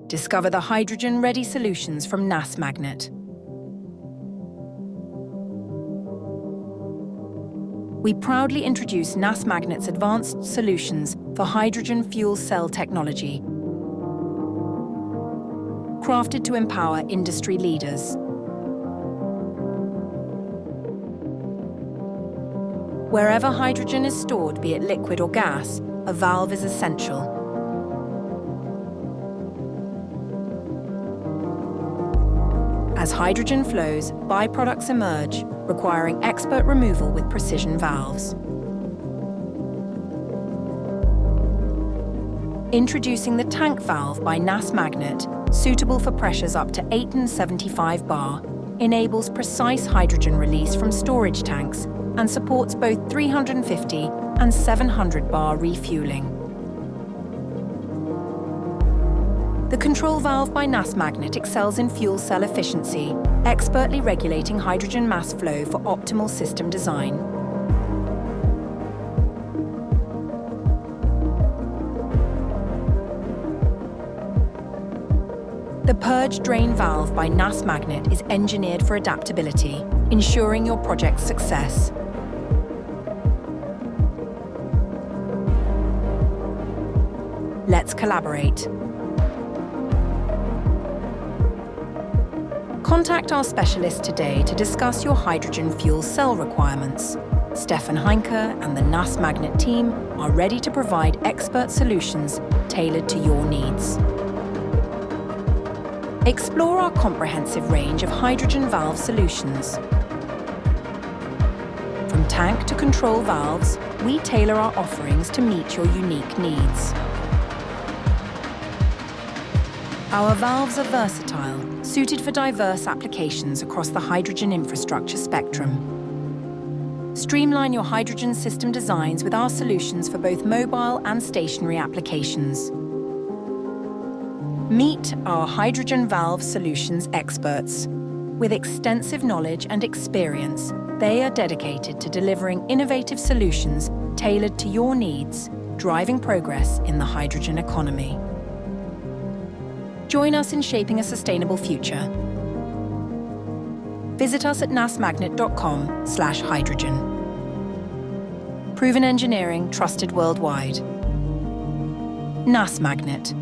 Discover the hydrogen-ready solutions from Nass Magnet. We proudly introduce Nass Magnet's advanced solutions for hydrogen fuel cell technology, crafted to empower industry leaders. Wherever hydrogen is stored, be it liquid or gas, a valve is essential. As hydrogen flows, byproducts emerge, requiring expert removal with precision valves. Introducing the Tank Valve by Nass Magnet, suitable for pressures up to 875 bar, enables precise hydrogen release from storage tanks and supports both 350 and 700 bar refueling. The control valve by Nass Magnet excels in fuel cell efficiency, expertly regulating hydrogen mass flow for optimal system design. The Purge drain valve by Nass Magnet is engineered for adaptability, ensuring your project's success. Let's collaborate. Contact our specialist today to discuss your hydrogen fuel cell requirements. Stefan Heinke and the Nass Magnet team are ready to provide expert solutions tailored to your needs. Explore our comprehensive range of hydrogen valve solutions. From tank to control valves, we tailor our offerings to meet your unique needs. Our valves are versatile, suited for diverse applications across the hydrogen infrastructure spectrum. Streamline your hydrogen system designs with our solutions for both mobile and stationary applications. Meet our hydrogen valve solutions experts. With extensive knowledge and experience, they are dedicated to delivering innovative solutions tailored to your needs, driving progress in the hydrogen economy. Join us in shaping a sustainable future. Visit us at nassmagnet.com/hydrogen. Proven engineering trusted worldwide. Nass Magnet.